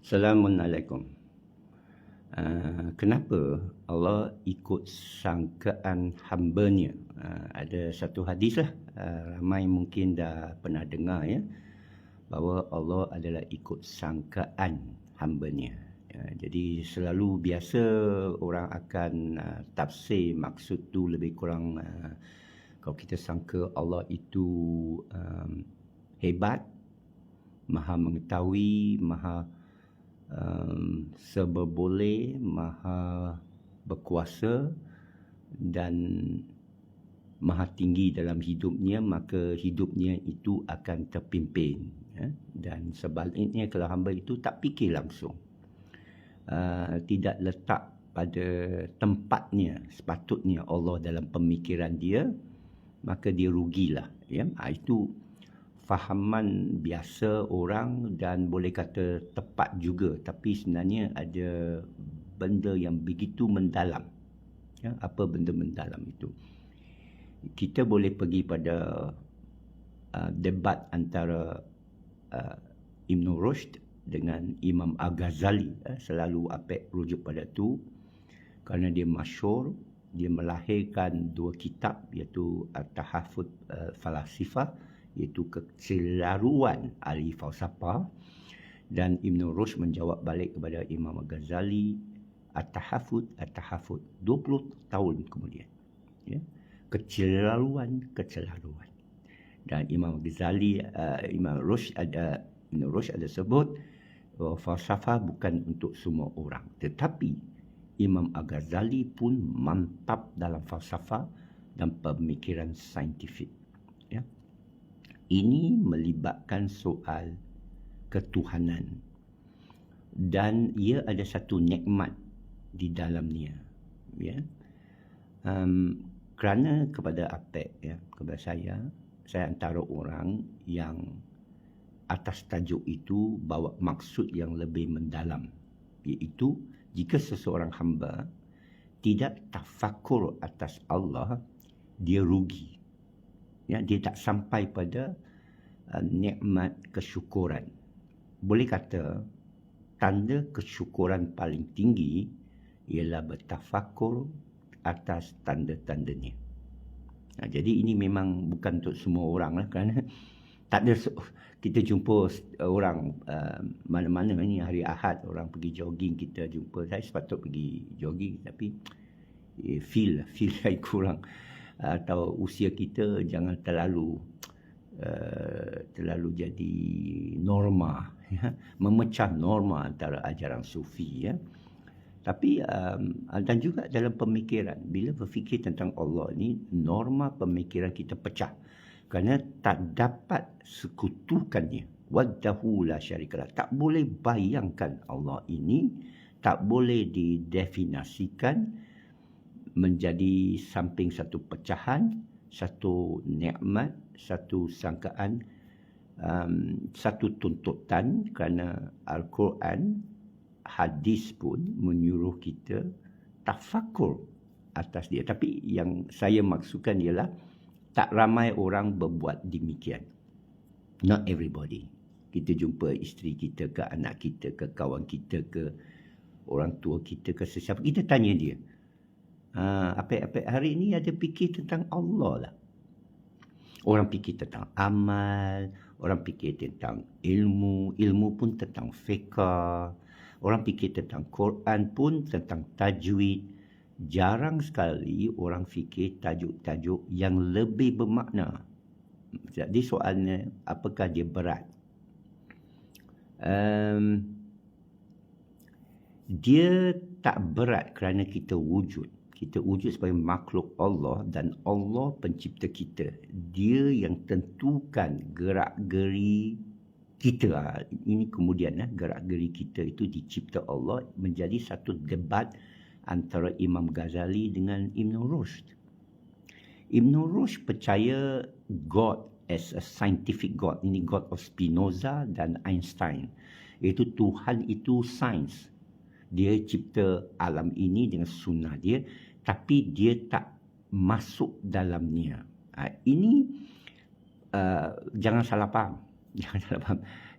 Assalamualaikum. Kenapa Allah ikut sangkaan hamba-Nya? Ada satu hadis lah, ramai mungkin dah pernah dengar ya, bahawa Allah adalah ikut sangkaan hamba-Nya. Jadi selalu biasa orang akan tafsir maksud tu lebih kurang, kalau kita sangka Allah itu hebat, maha mengetahui, maha serba boleh, maha berkuasa dan maha tinggi dalam hidupnya, maka hidupnya itu akan terpimpin ya? Dan sebaliknya kalau hamba itu tak fikir langsung, tidak letak pada tempatnya sepatutnya Allah dalam pemikiran dia, maka dia rugilah ya? Itu fahaman biasa orang dan boleh kata tepat juga, tapi sebenarnya ada benda yang begitu mendalam ya? Apa benda mendalam itu? Kita boleh pergi pada debat antara Ibn Rushd dengan Imam Al-Ghazali, selalu apek rujuk pada tu kerana dia masyhur. Dia melahirkan dua kitab, iaitu At-Tahafut Falasifah, iaitu kecelaruan ahli falsafah, dan Ibn Rushd menjawab balik kepada Imam Al-Ghazali, At-Tahafut 20 tahun kemudian ya? Kecelaruan. Dan Imam Ghazali, Ibn Rushd ada sebut bahawa falsafah bukan untuk semua orang, tetapi Imam Al-Ghazali pun mantap dalam falsafah dan pemikiran saintifik ya? Ini melibatkan soal ketuhanan dan ia ada satu nikmat di dalamnya ya. Kerana kepada apek ya, kepada saya antara orang yang atas tajuk itu bawa maksud yang lebih mendalam, iaitu jika seseorang hamba tidak tafakur atas Allah, dia rugi ya, dia tak sampai pada nikmat kesyukuran. Boleh kata tanda kesyukuran paling tinggi ialah bertafakur atas tanda-tandanya. Jadi ini memang bukan untuk semua orang lah, kerana tak ada kita jumpa orang mana-mana ni hari Ahad orang pergi jogging, kita jumpa, saya sepatut pergi jogging tapi feel saya kurang, atau usia kita jangan terlalu jadi norma ya? Memecah norma antara ajaran sufi ya. Tapi dan juga dalam pemikiran, bila berfikir tentang Allah ni, norma pemikiran kita pecah kerana tak dapat sekutukannya. Wahdahu la syarikalah, tak boleh bayangkan Allah ini, tak boleh didefinisikan menjadi samping satu pecahan, satu nikmat, satu sangkaan, satu tuntutan, kerana Al-Quran, hadis pun menyuruh kita tafakur atas dia. Tapi yang saya maksudkan ialah tak ramai orang berbuat demikian. Not everybody. Kita jumpa isteri kita ke, anak kita ke, kawan kita ke, orang tua kita ke, sesiapa, kita tanya dia, apa hari ini ada fikir tentang Allah lah. Orang fikir tentang amal, orang fikir tentang ilmu pun tentang fiqh, orang fikir tentang Quran pun tentang tajwid. Jarang sekali orang fikir tajuk-tajuk yang lebih bermakna. Jadi soalnya, apakah dia berat? Dia tak berat kerana kita wujud. Kita wujud sebagai makhluk Allah dan Allah pencipta kita. Dia yang tentukan gerak-geri kita. Ini kemudian gerak-geri kita itu dicipta Allah. Menjadi satu debat antara Imam Ghazali dengan Ibn Rushd. Ibn Rushd percaya God as a scientific God. Ini God of Spinoza dan Einstein. Iaitu Tuhan itu sains. Dia cipta alam ini dengan sunnah dia, tapi dia tak masuk dalamnya. Ini jangan salah faham.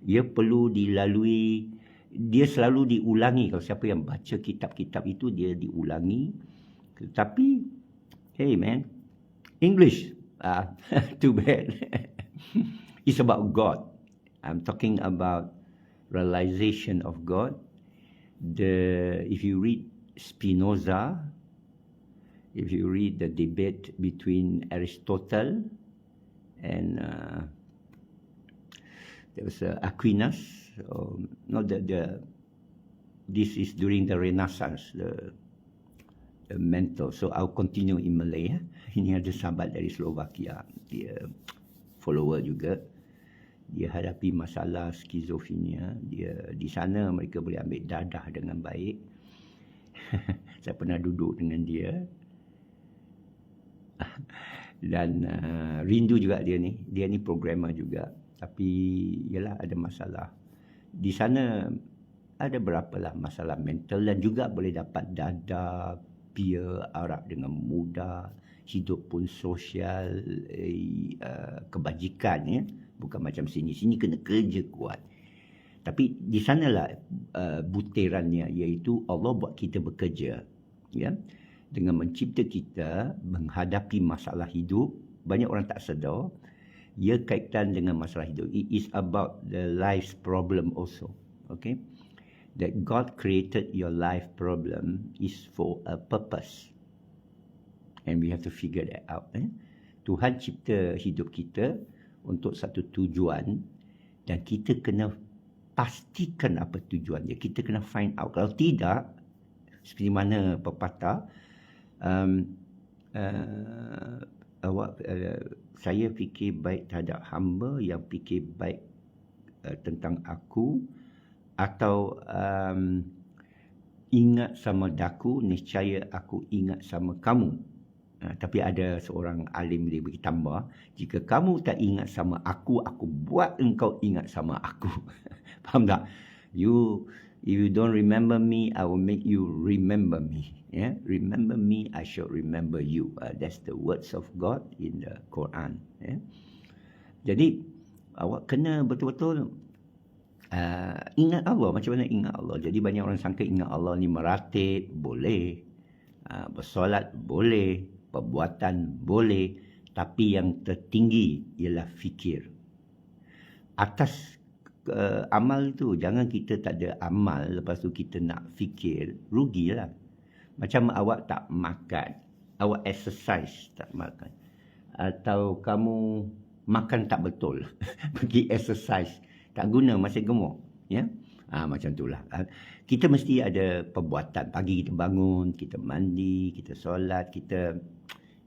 Ia perlu dilalui dia selalu diulangi. Kalau siapa yang baca kitab-kitab itu, dia diulangi. Tetapi, hey man, English, too bad. It's about God. I'm talking about realization of God. If you read Spinoza, if you read the debate between Aristotle and there was Aquinas, this is during the Renaissance, the mental. So I'll continue in Malay. Ini ada sahabat dari Slovakia, dia follower juga. Dia hadapi masalah skizofrenia. Dia di sana mereka boleh ambil dadah dengan baik. Saya pernah duduk dengan dia. Dan rindu juga dia ni. Dia ni programmer juga. Tapi ialah ada masalah. Di sana ada berapalah masalah mental dan juga boleh dapat dadah, peer, arak dengan mudah, hidup pun sosial, kebajikan ya. Bukan macam sini kena kerja kuat. Tapi di sanalah butirannya, iaitu Allah buat kita bekerja, ya, dengan mencipta kita menghadapi masalah hidup. Banyak orang tak sedar, ia kaitan dengan masalah hidup. It is about the life's problem also. Okay, that God created your life problem is for a purpose, and we have to figure that out. Tuhan cipta hidup kita untuk satu tujuan, dan kita kena pastikan apa tujuan dia. Kita kena find out. Kalau tidak, seperti mana pepatah, saya fikir baik terhadap hamba yang fikir baik tentang aku, atau ingat sama daku, niscaya aku ingat sama kamu. Tapi ada seorang alim dia bagi tambah, jika kamu tak ingat sama aku buat engkau ingat sama aku. Faham tak? If you don't remember me, I will make you remember me. Yeah? Remember me, I shall remember you. That's the words of God in the Quran. Yeah? Jadi awak kena betul-betul ingat Allah. Macam mana ingat Allah? Jadi banyak orang sangka ingat Allah ni meratib, boleh. Bersolat, boleh. Perbuatan, boleh. Tapi yang tertinggi ialah fikir. Atas amal tu, jangan kita tak ada amal, lepas tu kita nak fikir, rugilah. Macam awak tak makan, awak exercise tak makan. Atau kamu makan tak betul, pergi exercise, tak guna, masih gemuk. Ya? Macam itulah. Kita mesti ada perbuatan. Pagi kita bangun, kita mandi, kita solat, kita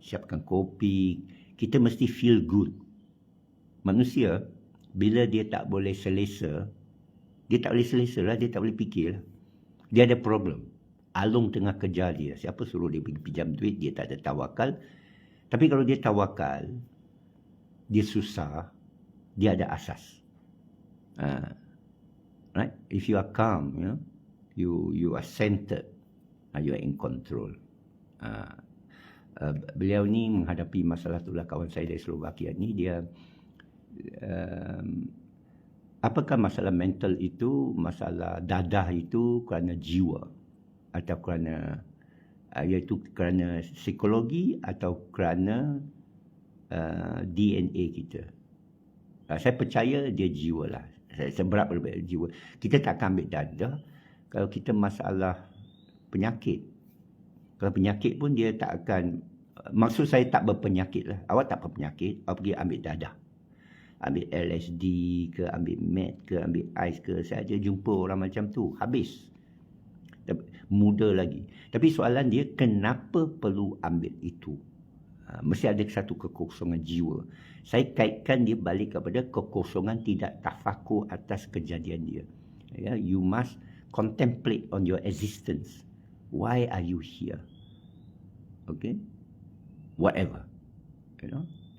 siapkan kopi. Kita mesti feel good. Manusia, bila dia tak boleh selesa, dia tak boleh selesa lah, dia tak boleh fikir lah. Dia ada problem. Alung tengah kejar dia. Siapa suruh dia pergi pinjam duit, dia tak ada tawakal. Tapi kalau dia tawakal, dia susah, dia ada asas. Right? If you are calm, you are centered, you are in control. Beliau ni menghadapi masalah itulah, kawan saya dari Slovakia ni, dia apakah masalah mental itu, masalah dadah itu kerana jiwa atau kerana iaitu kerana psikologi atau kerana DNA kita. Saya percaya dia jiwa lah. Seberat berbeza jiwa. Kita tak akan ambil dadah kalau kita masalah penyakit. Kalau penyakit pun dia tak akan, maksud saya tak berpenyakit lah. Awak tak berpenyakit, awak pergi ambil dadah. Ambil LSD ke, ambil med ke, ambil ais ke. Saya aja jumpa orang macam tu, habis. Muda lagi. Tapi soalan dia, kenapa perlu ambil itu? Mesti ada satu kekosongan jiwa. Saya kaitkan dia balik kepada kekosongan tidak tafakur atas kejadian dia. You must contemplate on your existence. Why are you here? Okay? Whatever.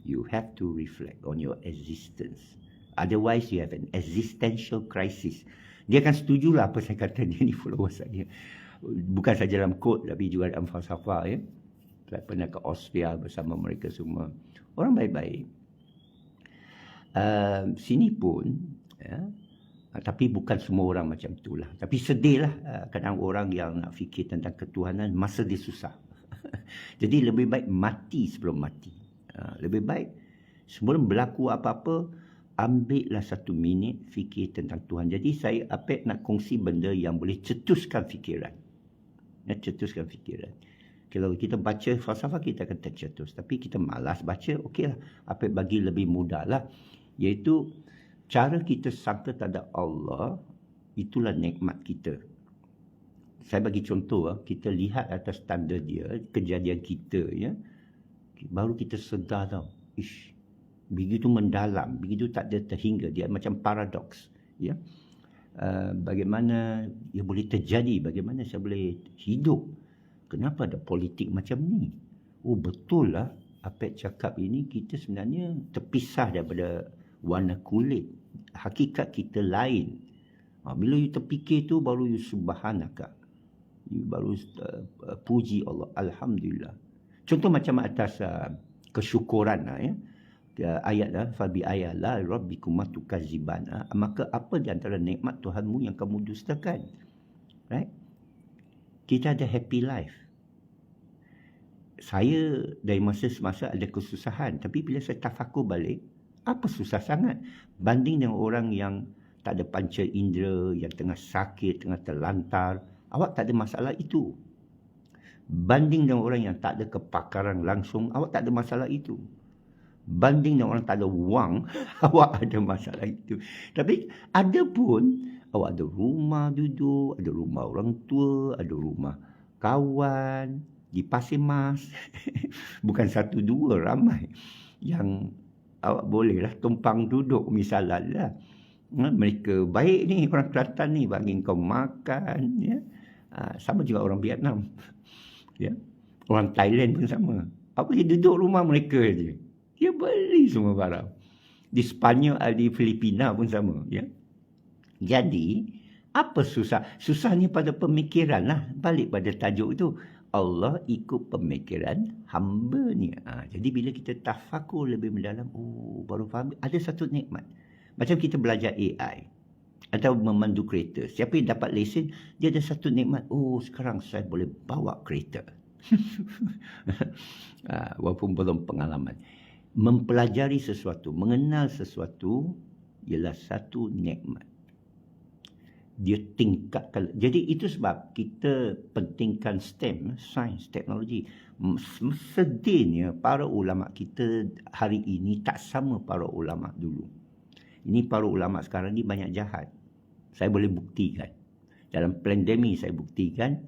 You have to reflect on your existence. Otherwise, you have an existential crisis. Dia akan setujulah apa saya kata, dia ni follower saya. Bukan saja dalam kod, tapi juga dalam falsafah. Ya? Saya pernah ke Austria bersama mereka semua. Orang baik-baik. Sini pun, ya, Tapi bukan semua orang macam itulah. Tapi sedihlah kadang orang yang nak fikir tentang ketuhanan masa dia susah. Jadi lebih baik mati sebelum mati. Lebih baik sebelum berlaku apa-apa, ambillah 1 minit fikir tentang Tuhan. Jadi saya nak kongsi benda yang boleh cetuskan fikiran. Cetuskan fikiran. Kalau kita baca falsafah, kita akan tercetus. Tapi kita malas baca, okeylah. Apek bagi lebih mudah lah. Iaitu cara kita sangka terhadap Allah, itulah nikmat kita. Saya bagi contoh, kita lihat atas tanda dia, kejadian kita, ya, baru kita sedar tau. Ish, begitu mendalam, begitu tak ada terhingga. Dia macam paradoks. Ya. Bagaimana ia boleh terjadi, bagaimana saya boleh hidup. Kenapa ada politik macam ni? Oh, betul lah. Apek cakap ini, kita sebenarnya terpisah daripada warna kulit. Hakikat kita lain. Bila you terfikir tu, baru you subhanaka. You baru puji Allah. Alhamdulillah. Contoh macam atas kesyukuran. Ayat fabi ayatlah rabbikum tukaziban. Maka apa di antara nikmat Tuhanmu yang kamu dustakan? Right? Kita ada happy life. Saya dari masa semasa ada kesusahan. Tapi bila saya tafakur balik, apa susah sangat? Banding dengan orang yang tak ada panca indera, yang tengah sakit, tengah terlantar. Awak tak ada masalah itu. Banding dengan orang yang tak ada kepakaran langsung, awak tak ada masalah itu. Banding dengan orang tak ada wang, awak ada masalah itu. Tapi ada pun, awak ada rumah duduk, ada rumah orang tua, ada rumah kawan, di Pasir Mas. Bukan 1, 2, ramai. Yang awak bolehlah tumpang duduk misalnya. Mereka baik ni, orang Kelantan ni, bagi kau makan. Ya. Sama juga orang Vietnam. Ya. Orang Thailand pun sama. Apa dia duduk rumah mereka je. Dia beli semua barang. Di Sepanyol, di Filipina pun sama. Ya. Jadi, apa susah? Susahnya pada pemikiran lah. Balik pada tajuk itu. Allah ikut pemikiran hamba-Nya. Jadi bila kita tafakur lebih mendalam, baru faham. Ada satu nikmat. Macam kita belajar AI. Atau memandu kereta. Siapa yang dapat lesen, dia ada satu nikmat. Sekarang saya boleh bawa kereta. Walaupun belum pengalaman. Mempelajari sesuatu, mengenal sesuatu, ialah satu nikmat. Dia tingkatkan. Jadi itu sebab kita pentingkan STEM, sains, teknologi. Sedihnya para ulama kita hari ini tak sama para ulama dulu. Ini para ulama sekarang ni banyak jahat. Saya boleh buktikan. Dalam pandemik saya buktikan.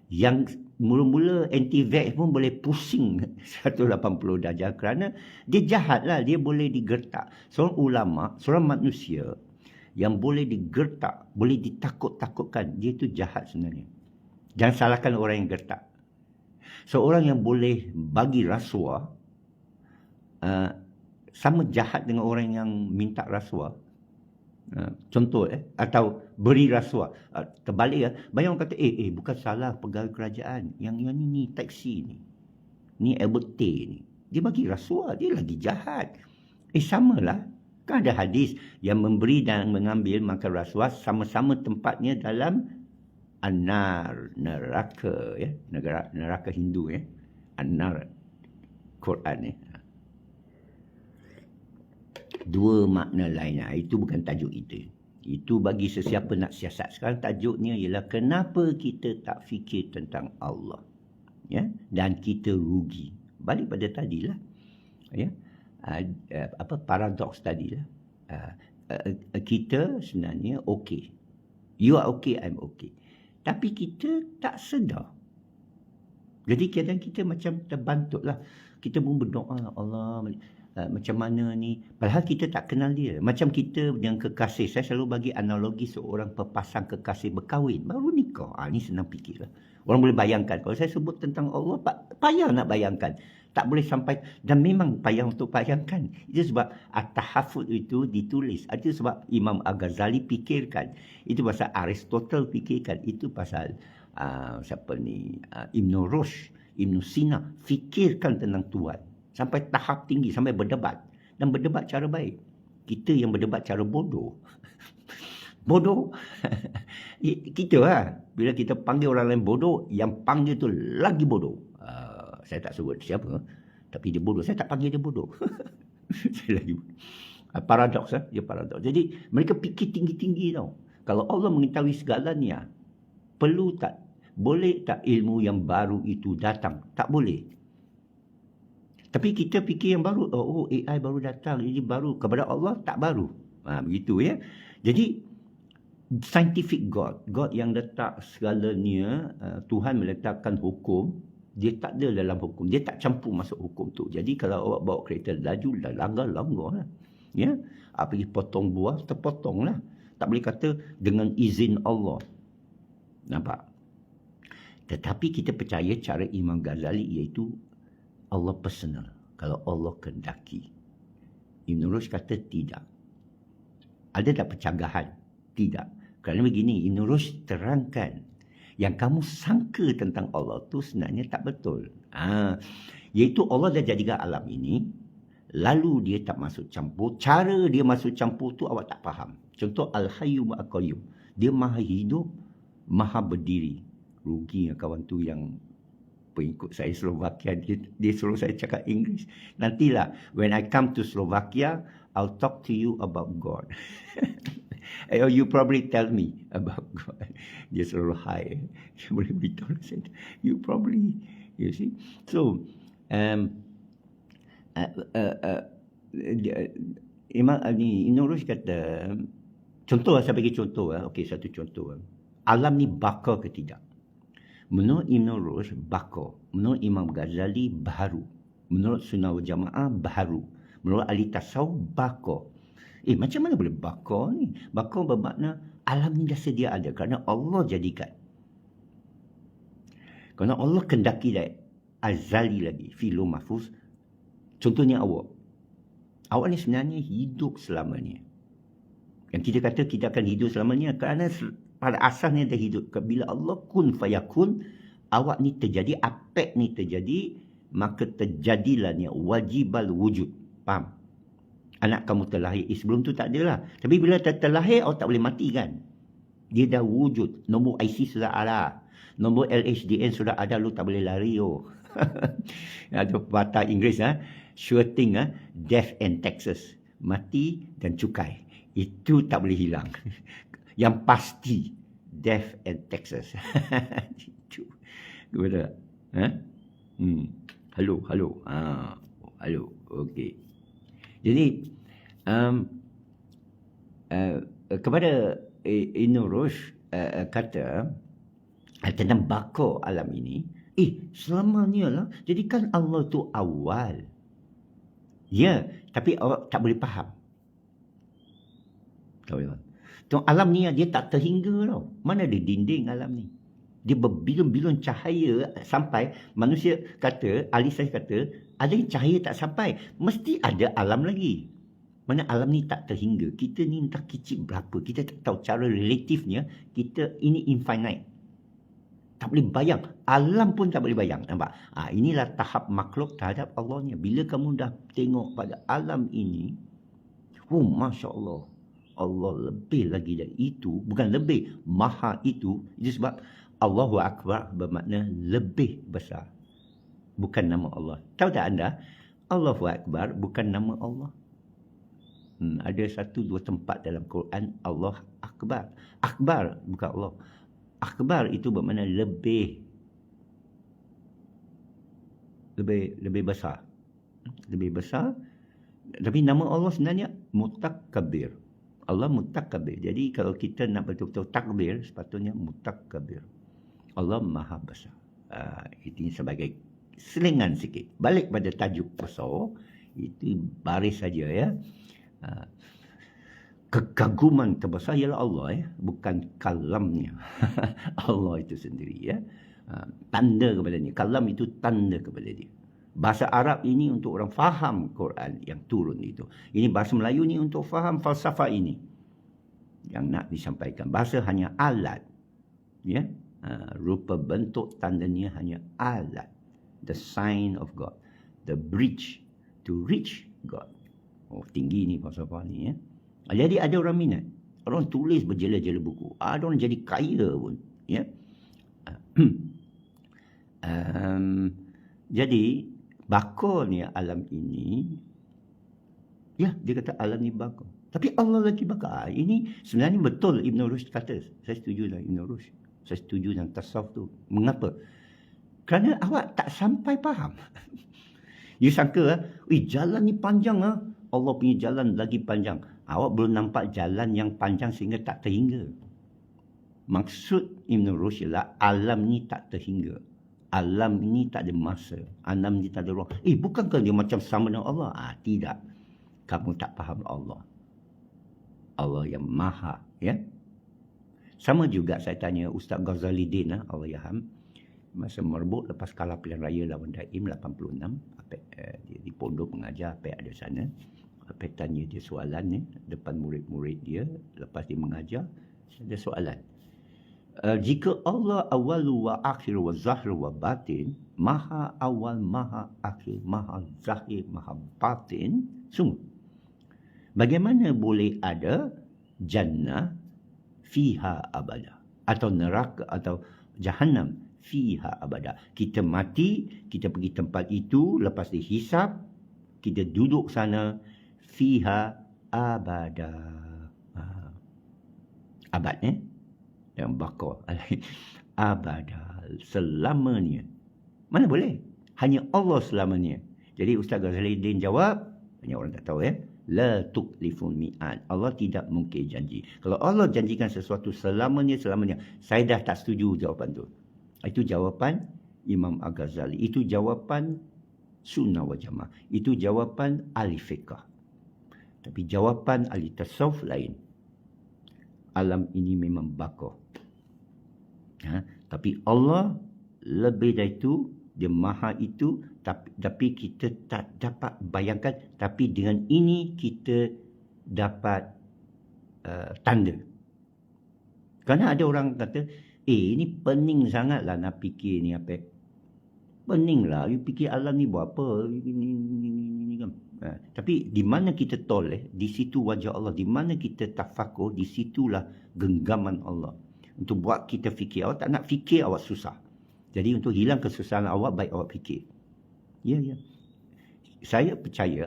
Yang mula-mula anti-vax pun boleh pusing 180 darjah kerana dia jahat lah. Dia boleh digertak. Seorang ulama, seorang manusia yang boleh digertak, boleh ditakut-takutkan, dia itu jahat sebenarnya. Jangan salahkan orang yang gertak. Seorang yang boleh bagi rasuah, sama jahat dengan orang yang minta rasuah. Contoh, atau beri rasuah. Terbalik, banyak orang kata, bukan salah pegawai kerajaan. Yang ni taksi ni. Ni Albert T ni. Dia bagi rasuah, dia lagi jahat. Samalah. Kan ada hadis yang memberi dan mengambil makan rasuah sama-sama tempatnya dalam anar, neraka, ya, neraka Hindu, ya, anar, Quran, ya. Dua makna lain. Itu bukan tajuk kita. Itu bagi sesiapa nak siasat. Sekarang tajuknya ialah kenapa kita tak fikir tentang Allah, ya, dan kita rugi. Balik pada tadilah, ya. Paradoks tadi lah. Kita sebenarnya okey. You are okay, I'm okay. Tapi kita tak sedar. Jadi kadang kita macam terbantuk lah. Kita pun berdoa, Allah, macam mana ni. Padahal kita tak kenal dia. Macam kita yang kekasih. Saya selalu bagi analogi seorang pepasang kekasih berkahwin. Baru nikah. Ni senang fikir lah. Orang boleh bayangkan. Kalau saya sebut tentang Allah, payah nak bayangkan. Tak boleh sampai. Dan memang payah untuk bayangkan. Itu sebab At-Tahafud itu ditulis. Itu sebab Imam Al-Ghazali fikirkan. Itu pasal Aristotle fikirkan. Itu pasal Ibn Rushd, Ibn Sina fikirkan tentang Tuhan. Sampai tahap tinggi. Sampai berdebat. Dan berdebat cara baik. Kita yang berdebat cara bodoh. Bodoh. Kita lah. Bila kita panggil orang lain bodoh, yang panggil tu lagi bodoh. Saya tak sebut siapa. Tapi dia bodoh. Saya tak panggil dia bodoh. Saya lagi bodoh. Paradoks. Dia paradoks. Jadi mereka fikir tinggi-tinggi tau. Kalau Allah mengetahui segalanya, perlu tak? Boleh tak ilmu yang baru itu datang? Tak boleh. Tapi kita fikir yang baru. Oh, AI baru datang. Ini baru. Kepada Allah tak baru. Begitu ya. Jadi scientific God, God yang letak segalanya, Tuhan meletakkan hukum, dia tak ada dalam hukum, dia tak campur masuk hukum tu. Jadi kalau awak bawa kereta laju, langgar lah. Ya, pergi potong buah, terpotong lah. Tak boleh kata dengan izin Allah. Nampak? Tetapi kita percaya cara Imam Ghazali iaitu Allah personal. Kalau Allah kendaki. Ibn Rushd kata tidak. Ada tak percanggahan? Tidak. Kerana begini, Ibn Rushd terangkan yang kamu sangka tentang Allah tu sebenarnya tak betul. Iaitu Allah dah jadikan alam ini, lalu dia tak masuk campur. Cara dia masuk campur tu awak tak faham. Contoh Al-Hayyu Al-Qayyum. Dia maha hidup, maha berdiri. Rugi kawan tu yang pengikut saya Slovakia, dia suruh saya cakap Inggeris. Nantilah, when I come to Slovakia, I'll talk to you about God. You probably tell me about God. Dia selalu hi. Dia boleh beritahu saya. You probably, you see. So, Imam Ibn Rushd kata, contoh saya bagi contoh. Okey, satu contoh. Alam ni baka ke tidak? Menurut Ibn Rushd, baka. Menurut Imam Ghazali, baharu. Menurut Sunnah wal Jamaah, baharu. Menurut ahli tasawuf, baka. Macam mana boleh baka ni? Baka bermakna alam ni dah sedia ada kerana Allah jadikan. Kerana Allah kendaki dah azali lagi, fil mahfuz. Contohnya awak. Awak ni sebenarnya hidup selamanya. Yang kita kata kita akan hidup selamanya kerana pada asalnya dah hidup. Bila Allah kun fayakun, awak ni terjadi, apek ni terjadi, maka terjadilah ni wajibal wujud. Faham? Anak kamu terlahir. Sebelum tu tak ada lah. Tapi bila terlahir, awak tak boleh mati kan? Dia dah wujud. Nombor IC sudah ada. Nombor LHDN sudah ada. Lu tak boleh lari. Ada patah Inggeris. Sure thing. Death and taxes. Mati dan cukai. Itu tak boleh hilang. Yang pasti. Death and taxes. Itu. Kepada. Halo. Halo. Okey. Jadi, kepada Ibn Rushd kata, tentang baka alam ini, selamanya lah, jadikan Allah tu awal. Ya, tapi awak tak boleh faham. Tahu alam ni dia tak terhingga tau. Mana ada dinding alam ni? Dia berbilon-bilon cahaya sampai manusia kata, ahli sains kata, ada yang cahaya tak sampai. Mesti ada alam lagi. Mana alam ni tak terhingga. Kita ni entah kecil berapa. Kita tak tahu cara relatifnya. Kita ini infinite. Tak boleh bayang. Alam pun tak boleh bayang. Nampak? Inilah tahap makhluk terhadap Allahnya. Bila kamu dah tengok pada alam ini. Masya Allah. Allah lebih lagi dari itu. Bukan lebih. Maha itu. Itu sebab Allahu Akbar bermakna lebih besar. Bukan nama Allah. Tahu tak anda? Allahu Akbar bukan nama Allah. Ada 1-2 tempat dalam Quran Allah Akbar. Akbar bukan Allah. Akbar itu bermakna lebih besar. Lebih besar. Tapi nama Allah sebenarnya Mutakabbir. Allah Mutakabbir. Jadi kalau kita nak betul-betul takbir, sepatutnya Mutakabbir. Allah Maha Besar. Ini sebagai selingan sikit. Balik pada tajuk besar. Itu baris saja ya. Kekaguman terbesar ialah Allah ya. Bukan kalamnya. Allah itu sendiri ya. Tanda kepada dia. Kalam itu tanda kepada dia. Bahasa Arab ini untuk orang faham Quran yang turun itu. Ini bahasa Melayu ni untuk faham falsafah ini. Yang nak disampaikan. Bahasa hanya alat. Ya. Rupa bentuk tandanya hanya alat. The sign of God. The bridge to reach God. Tinggi ni falsafah ni ya. Jadi ada orang minat. Orang tulis berjela-jela buku. Ada orang jadi kaya pun. Ya. Jadi, bakalnya alam ini, ya, dia kata alam ni bakal. Tapi Allah lagi bakal. Ini sebenarnya betul Ibn Rushd kata. Saya setuju dengan Ibn Rushd. Saya setuju dengan tasawuf tu. Mengapa? Kerana awak tak sampai faham. You sangka, jalan ni panjang lah. Allah punya jalan lagi panjang. Awak belum nampak jalan yang panjang sehingga tak terhingga. Maksud Ibn Rushd ialah alam ni tak terhingga. Alam ini tak ada masa. Alam ni tak ada ruang. Bukankah dia macam sama dengan Allah? Tidak. Kamu tak faham Allah. Allah yang maha. Ya? Sama juga saya tanya Ustaz Ghazali Din, Allah yarham, masa merebut lepas kalah pilihan raya lawan Daim 86, dia di pondok mengajar, ada sana. Tanya dia soalan ni depan murid-murid dia lepas dia mengajar, ada soalan. Jika Allah awalu wa akhir wa zahir wa batin, maha awal, maha akhir, maha zahir, maha batin, semua. Bagaimana boleh ada jannah fiha abada, atau neraka atau jahannam fiha abada? Kita mati, kita pergi tempat itu, lepas dihisap, kita duduk sana fiha abada. Abad yang bakal abada, selamanya. Mana boleh? Hanya Allah selamanya. Jadi Ustaz Ghazali Din jawab, banyak orang tak tahu la tuklifun mi'ad. Allah tidak mungkin janji. Kalau Allah janjikan sesuatu selamanya, saya dah tak setuju jawapan tu. Itu jawapan Imam Al-Ghazali. Itu jawapan Sunnah wal Jamaah. Itu jawapan ahli fiqh. Tapi jawapan ahli tasawuf lain. Alam ini memang bakal. Tapi Allah lebih dari itu, dia maha itu, tapi kita tak dapat bayangkan. Tapi dengan ini kita dapat tanda. Kerana ada orang kata, ini pening sangat lah nak fikir ni apa. Pening lah, you fikir alam ni buat apa. Ini kan. Tapi di mana kita toleh, di situ wajah Allah. Di mana kita tafakur, di situlah genggaman Allah. Untuk buat kita fikir. Awak tak nak fikir, awak susah. Jadi untuk hilang kesusahan awak, baik awak fikir. Ya. Saya percaya,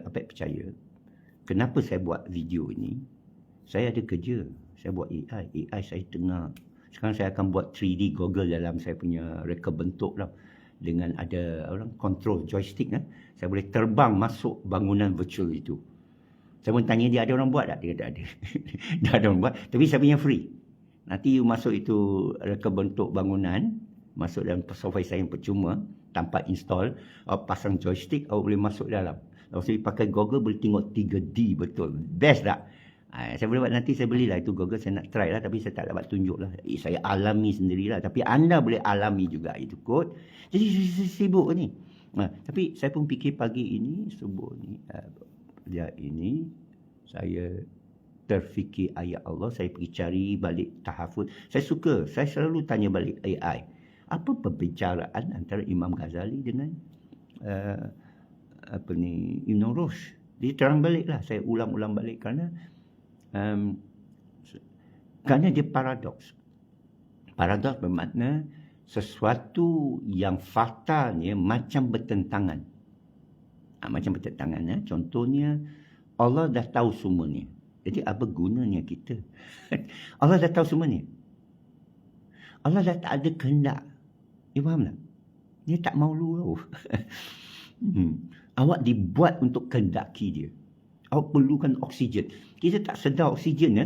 kenapa saya buat video ini? Saya ada kerja. Saya buat AI. AI saya tengah. Sekarang saya akan buat 3D goggle dalam saya punya reka bentuk lah. Dengan ada orang control joystick. Saya boleh terbang masuk bangunan virtual itu. Saya pun tanya dia, ada orang buat tak? Dia kata ada. Dah ada orang buat. Tapi saya punya free. Nanti you masuk itu reka bentuk bangunan, masuk dalam software saya yang percuma, tanpa install, pasang joystick, awak boleh masuk dalam. Kalau saya pakai Google, boleh tengok 3D betul. Best tak? Saya boleh buat, nanti saya belilah itu Google, saya nak try lah, tapi saya tak dapat tunjuk lah. Saya alami sendirilah, tapi anda boleh alami juga itu kod. Jadi saya sibuk ni. Tapi saya pun fikir pagi ini, subuh ni, ini, saya terfikir ayat Allah, saya pergi cari balik tahafuz. Saya selalu tanya balik AI. Apa perbicaraan antara Imam Ghazali dengan Ibn Rushd? Dia terang balik lah. Saya ulang-ulang balik kerana dia paradoks. Paradoks bermakna sesuatu yang faktanya macam bertentangan. Macam bertentangan. Contohnya, Allah dah tahu semuanya. Jadi apa gunanya kita? Allah dah tahu semuanya. Allah dah tak ada kehendak. You faham tak? Dia tak mahu. Awak dibuat untuk kehendaki dia. Awak perlukan oksigen. Kita tak sedar oksigen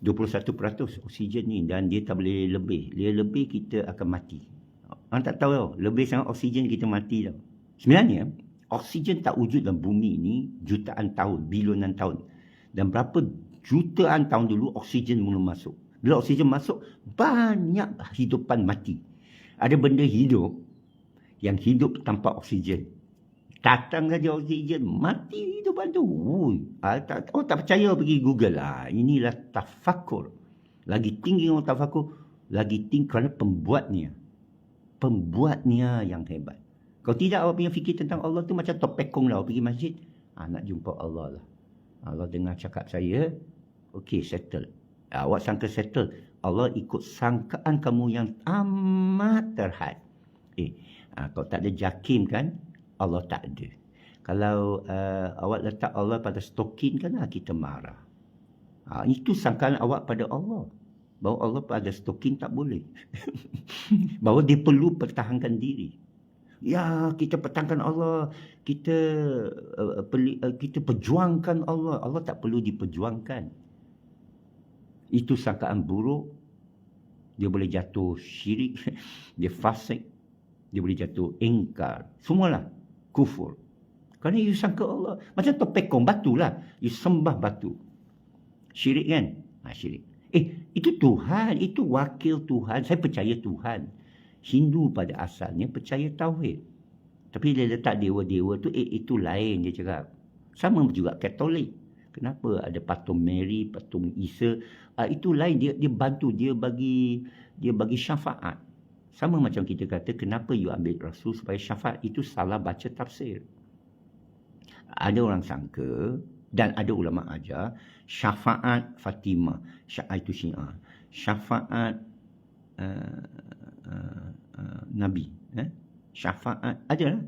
21% oksigen ni, dan dia tak boleh lebih. Dia lebih, kita akan mati. Orang tak tahu tau. Lebih sangat oksigen, kita mati tau. Sebenarnya oksigen tak wujud dalam bumi ni jutaan tahun, bilion tahun. Dan berapa jutaan tahun dulu oksigen mula masuk. Bila oksigen masuk, banyak hidupan mati. Ada benda hidup yang hidup tanpa oksigen. Datang saja oksigen, mati hidupan tu. Tak percaya, pergi Google lah. Inilah tafakur. Lagi tinggi orang tafakur, lagi tinggi kerana pembuatnya. Pembuatnya yang hebat. Kalau tidak, awak punya fikir tentang Allah tu macam topekong lah. Awak pergi masjid, nak jumpa Allah lah. Allah dengar cakap saya, Okey, settle. Awak sangka settle. Allah ikut sangkaan kamu yang amat terhad. Kalau tak ada jakim kan, Allah tak ada. Kalau awak letak Allah pada stokin kan, kita marah. Itu sangkaan awak pada Allah. Bahawa Allah pada stokin tak boleh. Bahawa dia perlu pertahankan diri. Ya, kita pertahankan Allah. Kita perjuangkan Allah. Allah tak perlu diperjuangkan. Itu sangkaan buruk. Dia boleh jatuh syirik. Dia fasik. Dia boleh jatuh ingkar. Semualah kufur. Kerana you sangka Allah. Macam topekong batu lah. You sembah batu. Syirik kan? Syirik. Itu Tuhan. Itu wakil Tuhan. Saya percaya Tuhan. Hindu pada asalnya percaya tauhid. Tapi dia letak dewa-dewa tu, itu lain dia cakap. Sama juga Katolik. Kenapa ada patung Mary, patung Isa? Itu lain. Dia bantu. Dia bagi syafaat. Sama macam kita kata, kenapa you ambil Rasul supaya syafaat? Itu salah baca tafsir. Ada orang sangka, dan ada ulama ajar, syafaat Fatimah. Itu Syiah. Syafaat Nabi. Syafaat. Ada lah.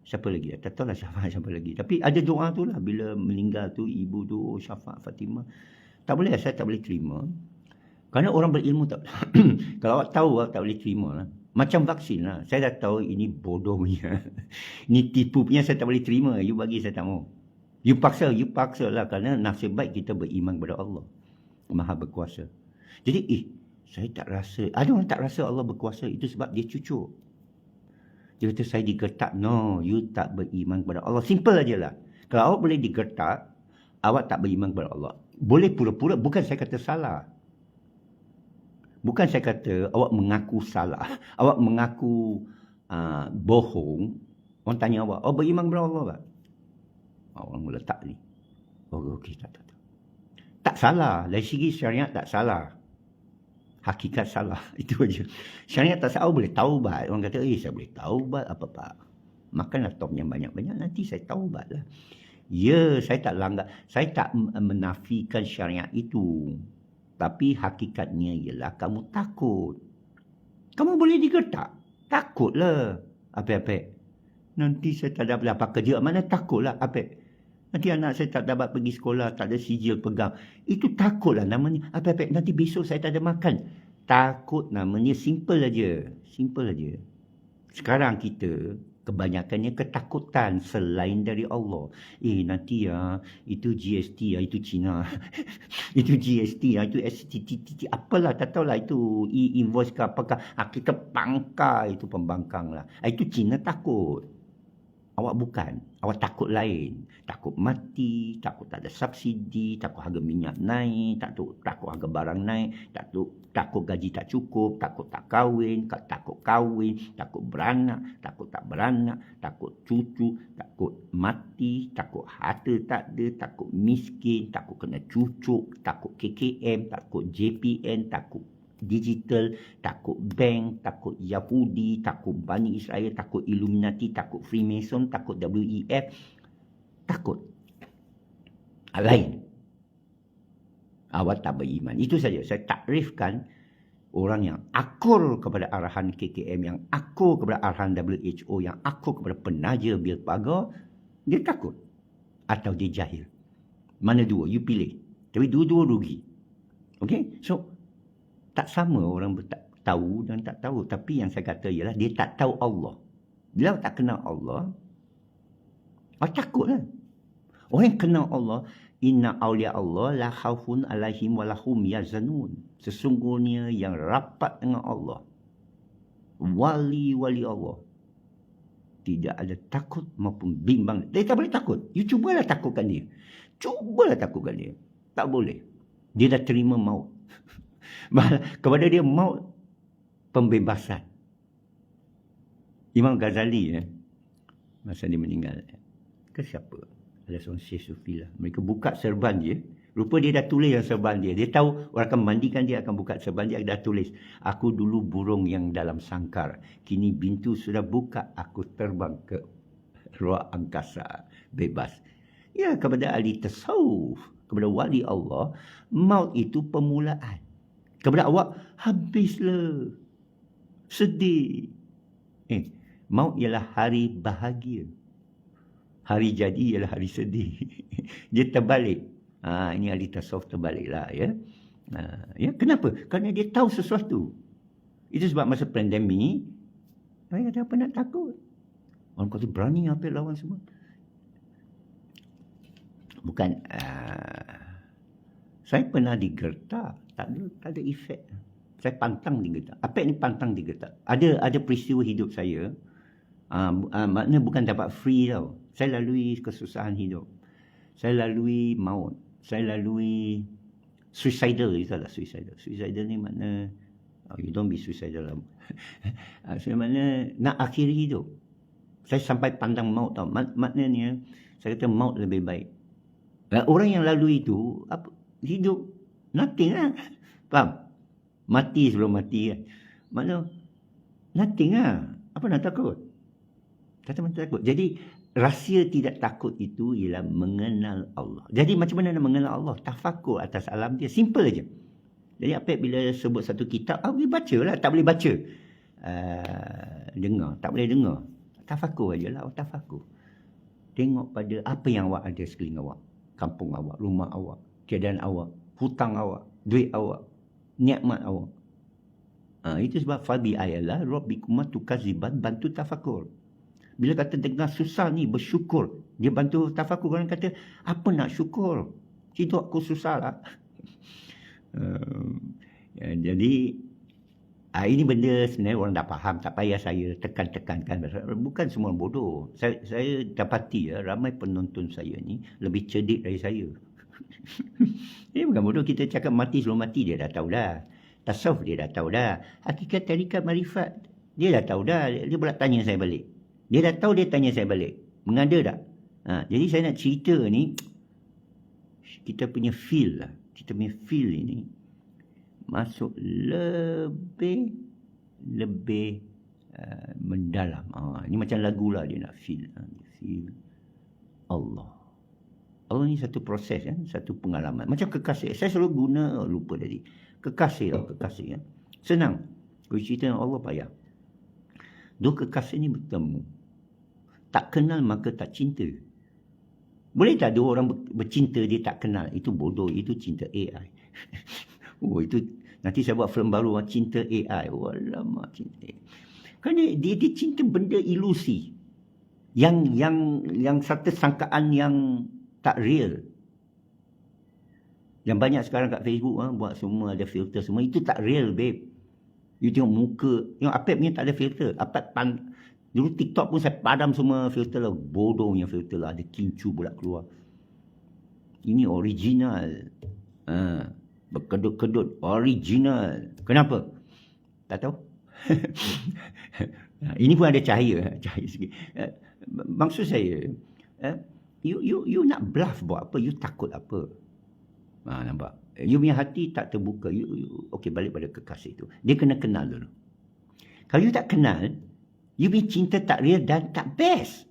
Siapa lagi? Tak tahu lah syafaat siapa lagi. Tapi ada doa tu lah. Bila meninggal tu, ibu tu, syafaat Fatimah. Tak boleh, saya tak boleh terima. Kerana orang berilmu tak. Kalau awak tahu, awak tak boleh terima lah. Macam vaksin lah. Saya dah tahu ini bodoh punya. Ini tipu punya, saya tak boleh terima. You bagi, saya tak mau. You paksa lah. Kerana nasib baik kita beriman kepada Allah. Maha berkuasa. Jadi, saya tak rasa. Ada orang tak rasa Allah berkuasa. Itu sebab dia cucuk. Dia kata saya digertak. No, you tak beriman kepada Allah. Simple aja lah. Kalau awak boleh digertak, awak tak beriman kepada Allah. Boleh pura-pura. Bukan saya kata salah. Bukan saya kata awak mengaku salah. Awak mengaku bohong. Orang tanya awak, beriman kepada Allah tak? Orang meletak ni. Okey, tak. Tak salah. Dari segi syariat tak salah. Hakikat salah. Itu aja. Syariat tak salah. Boleh taubat. Orang kata, saya boleh taubat apa-apa. Makanlah tom yang banyak-banyak. Nanti saya taubat lah. Ya, saya tak langgar. Saya tak menafikan syariat itu. Tapi hakikatnya ialah kamu takut. Kamu boleh digertak. Takutlah. Apa-apa. Nanti saya tak dapat apa kerja. Mana takutlah. Apa? Nanti anak saya tak dapat pergi sekolah. Tak ada sijil pegang. Itu takutlah namanya. Apa-apa. Nanti besok saya tak ada makan. Takut namanya. Simple aja. Simple aja. Sekarang kita kebanyakannya ketakutan selain dari Allah. Nanti itu GST itu Cina. Itu GST itu STT apalah tak tahulah itu invoice ke apakah. Kita pangkar itu pembangkang lah. Itu Cina takut. Awak bukan. Awak takut lain. Takut mati, takut tak ada subsidi, takut harga minyak naik, takut harga barang naik, takut gaji tak cukup, takut tak kahwin, takut kahwin, takut beranak, takut tak beranak, takut cucu, takut mati, takut harta tak ada, takut miskin, takut kena cucuk, takut KKM, takut JPN, takut digital, takut bank, takut Yahudi, takut Bani Israel, takut Illuminati, takut Freemason, takut WEF, takut. Lain. Awak tak beriman. Itu saja. Saya takrifkan orang yang akur kepada arahan KKM, yang akur kepada arahan WHO, yang akur kepada penaja bil pagar, dia takut. Atau dia jahil. Mana dua? You pilih. Tapi dua-dua rugi. Okay? So, tak sama orang tahu dan tak tahu. Tapi yang saya kata ialah dia tak tahu Allah. Bila tak kenal Allah, takutlah. Orang yang kenal Allah, inna awliya Allah la khawfun alaihim wa lahum yazanun. Sesungguhnya yang rapat dengan Allah, wali-wali Allah, tidak ada takut maupun bimbang. Dia tak boleh takut. You cubalah takutkan dia. Cubalah takutkan dia. Tak boleh. Dia dah terima maut. Kepada dia maut pembebasan. Imam Ghazali masa dia meninggal, ke siapa? Ada seorang Syekh Sufi lah. Mereka buka serban dia. Rupa dia dah tulis yang serban dia. Dia tahu orang akan mandikan dia, akan buka serban dia. Dia dah tulis, aku dulu burung yang dalam sangkar. Kini pintu sudah buka. Aku terbang ke ruang angkasa. Bebas. Ya, kepada ahli tasawuf. kepada wali Allah, maut itu permulaan. Kepada awak, habislah. Sedih. Maut ialah hari bahagia. Hari jadi ialah hari sedih. Dia terbalik. Ini ahli tasawuf terbaliklah ya. Ya, kenapa? Kerana dia tahu sesuatu. Itu sebab masa pandemik, saya kata apa nak takut? Orang kata berani apa lawan semua. Bukan, saya pernah digertak. Tak ada efek. Saya pantang digertak. Apa ni pantang digertak? Ada peristiwa hidup saya. Maknanya bukan dapat free tau. Saya lalui kesusahan hidup. Saya lalui maut. Saya lalui suicidal. Itulah suicidal. Suicidal ni makna you don't be suicidal lah. Makna nak akhiri hidup. Saya sampai pandang maut tau. Maknanya saya kata maut lebih baik. Orang yang lalui itu hidup nothing lah. Faham? Mati sebelum mati kan. Makna nothing lah. Apa nak takut? Kata mana takut. Jadi rahsia tidak takut itu ialah mengenal Allah. Jadi macam mana nak mengenal Allah? Tafakur atas alam dia. Simple aja. Jadi apa bila sebut satu kitab, boleh baca lah. Tak boleh baca. Dengar. Tak boleh dengar. Tafakur aja lah. Tafakur. Tengok pada apa yang awak ada sekeliling awak. Kampung awak, rumah awak, keadaan awak, hutang awak, duit awak, nikmat awak. Itu sebab fabi ayalah rabbikuma tukaziban, bantu tafakur. Bila kata dengar susah ni, bersyukur. Dia bantu tafakur. Orang kata, apa nak syukur? Hidup aku susah lah. Jadi, ini benda sebenarnya orang dah faham. Tak payah saya tekan-tekankan. Bukan semua bodoh. Saya dapati ramai penonton saya ni lebih cerdik dari saya. Ini bukan bodoh. Kita cakap mati sebelum mati, dia dah tahu dah. Tasawuf dia dah tahu dah. Hakikat tarikat marifat, dia dah tahu dah. Dia pula tanya saya balik. Dia dah tahu, dia tanya saya balik. Mengada tak? Jadi saya nak cerita ni, kita punya feel lah. Kita punya feel ini masuk lebih mendalam. Ini macam lagu lah dia nak feel. Feel Allah. Allah ni satu proses kan, satu pengalaman. Macam kekasih. Saya selalu guna, lupa tadi. Kekasih kan. Senang. Kalau cerita dengan Allah payah. Dua kekasih ni bertemu. Tak kenal maka tak cinta. Boleh tak dua orang bercinta dia tak kenal? Itu bodoh. Itu cinta AI. Itu nanti saya buat film baru cinta AI. Alamak, cinta AI. Kerana dia cinta benda ilusi. Yang satu sangkaan yang tak real. Yang banyak sekarang kat Facebook buat semua ada filter semua. Itu tak real, babe. You tengok muka. Tengok Apep ni tak ada filter. Dulu TikTok pun saya padam semua filter lah. Bodohnya filter lah. Ada kincu pula keluar. Ini original. Berkedut-kedut. Original. Kenapa? Tak tahu. Ini pun ada cahaya. Cahaya sikit. Maksud saya, you nak bluff buat apa? You takut apa? Nampak? You punya hati tak terbuka. Okay, balik pada kekasih tu. Dia kena kenal dulu. Kalau you tak kenal, you punya cinta tak real dan tak best.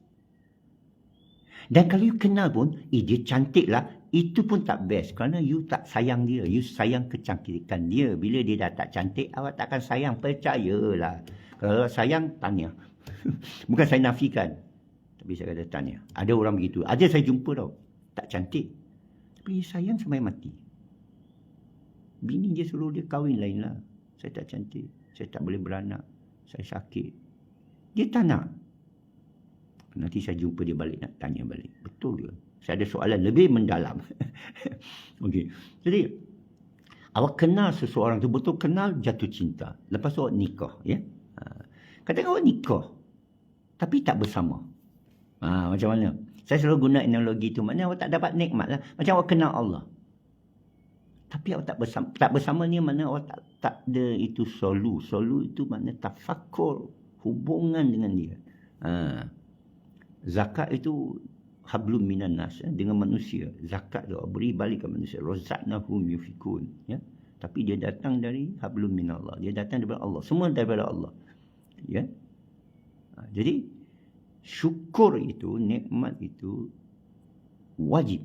Dan kalau you kenal pun, dia cantik lah. Itu pun tak best. Kerana you tak sayang dia. You sayang kecantikan dia. Bila dia dah tak cantik, awak takkan sayang. Percayalah. Kalau sayang, tanya. Bukan saya nafikan. Tapi saya kata tanya. Ada orang begitu. Ada saya jumpa tau. Tak cantik. Tapi sayang sampai mati. Bini dia suruh dia kahwin lain lah. Saya tak cantik. Saya tak boleh beranak. Saya sakit. Dia tak nak. Nanti saya jumpa dia balik, nak tanya balik. Betul ke? Saya ada soalan lebih mendalam. Okey. Jadi, awak kenal seseorang tu, betul kenal, jatuh cinta. Lepas tu awak nikah. Ya? Katakan awak nikah. Tapi tak bersama. Macam mana? Saya selalu guna analogi tu. Maknanya awak tak dapat nikmat lah. Macam awak kenal Allah. Tapi awak tak bersama ni maknanya awak tak ada itu solu. Solu itu maknanya tafakur. Hubungan dengan dia. Zakat itu hablum minan nas, dengan manusia. Zakat tu beri balik ke manusia. Razaqnahum yufikun, ya. Tapi dia datang dari hablum minallah. Dia datang daripada Allah. Semua daripada Allah. Ya. Jadi syukur itu, nikmat itu wajib.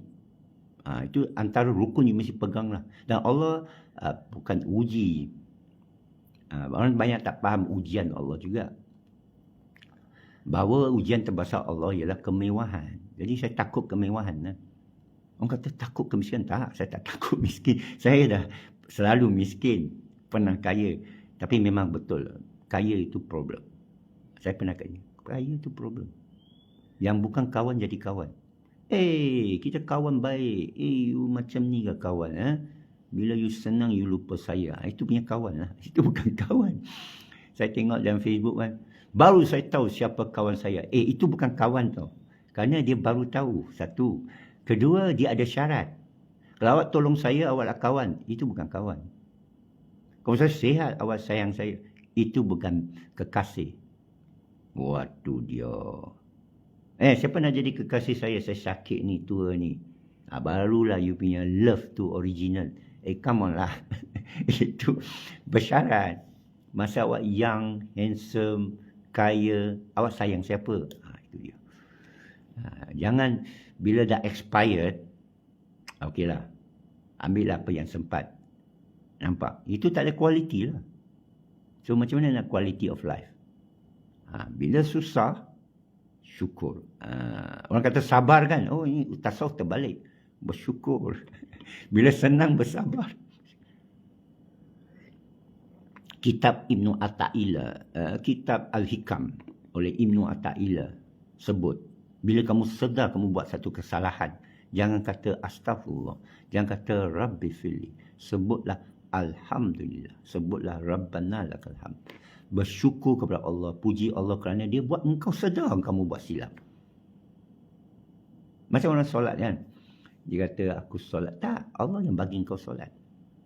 Itu antara rukun yang mesti pegang lah. Dan Allah bukan uji. Orang banyak tak faham ujian Allah juga. Bahawa ujian terbesar Allah ialah kemewahan. Jadi saya takut kemewahan. Orang kata takut kemiskinan. Tak, saya tak takut miskin. Saya dah selalu miskin. Pernah kaya. Tapi memang betul. Kaya itu problem. Saya pernah kaya. Kaya itu problem. Yang bukan kawan jadi kawan. Kita kawan baik. You macam ni ke kawan? Bila you senang, you lupa saya. Itu punya kawan lah. Itu bukan kawan. Saya tengok dalam Facebook kan. Baru saya tahu siapa kawan saya. Itu bukan kawan tau. Kerana dia baru tahu. Satu. Kedua, dia ada syarat. Kalau awak tolong saya, awaklah kawan. Itu bukan kawan. Kalau saya sihat, awak sayang saya. Itu bukan kekasih. Waduh dia. Siapa nak jadi kekasih saya? Saya sakit ni, tua ni. Barulah you punya love tu original. Come on lah. Itu bersyarat. Masa awak young, handsome, kaya, awak sayang siapa? Itu dia. Jangan bila dah expired, okeylah. Ambil apa yang sempat. Nampak? Itu tak ada quality lah. So macam mana nak quality of life? Bila susah, syukur. Orang kata sabar kan? Ini tasawuf terbalik. Bersyukur. Bila senang, bersabar. Kitab Ibnu Athaillah, kitab Al-Hikam oleh Ibnu Athaillah sebut, bila kamu sedar kamu buat satu kesalahan, jangan kata astaghfirullah, jangan kata rabbi fili, sebutlah alhamdulillah, sebutlah rabbana lakal hamd. Bersyukur kepada Allah, puji Allah kerana dia buat engkau sedar kamu buat silap. Macam orang solat kan, dia kata aku solat. Tak, Allah yang bagi engkau solat.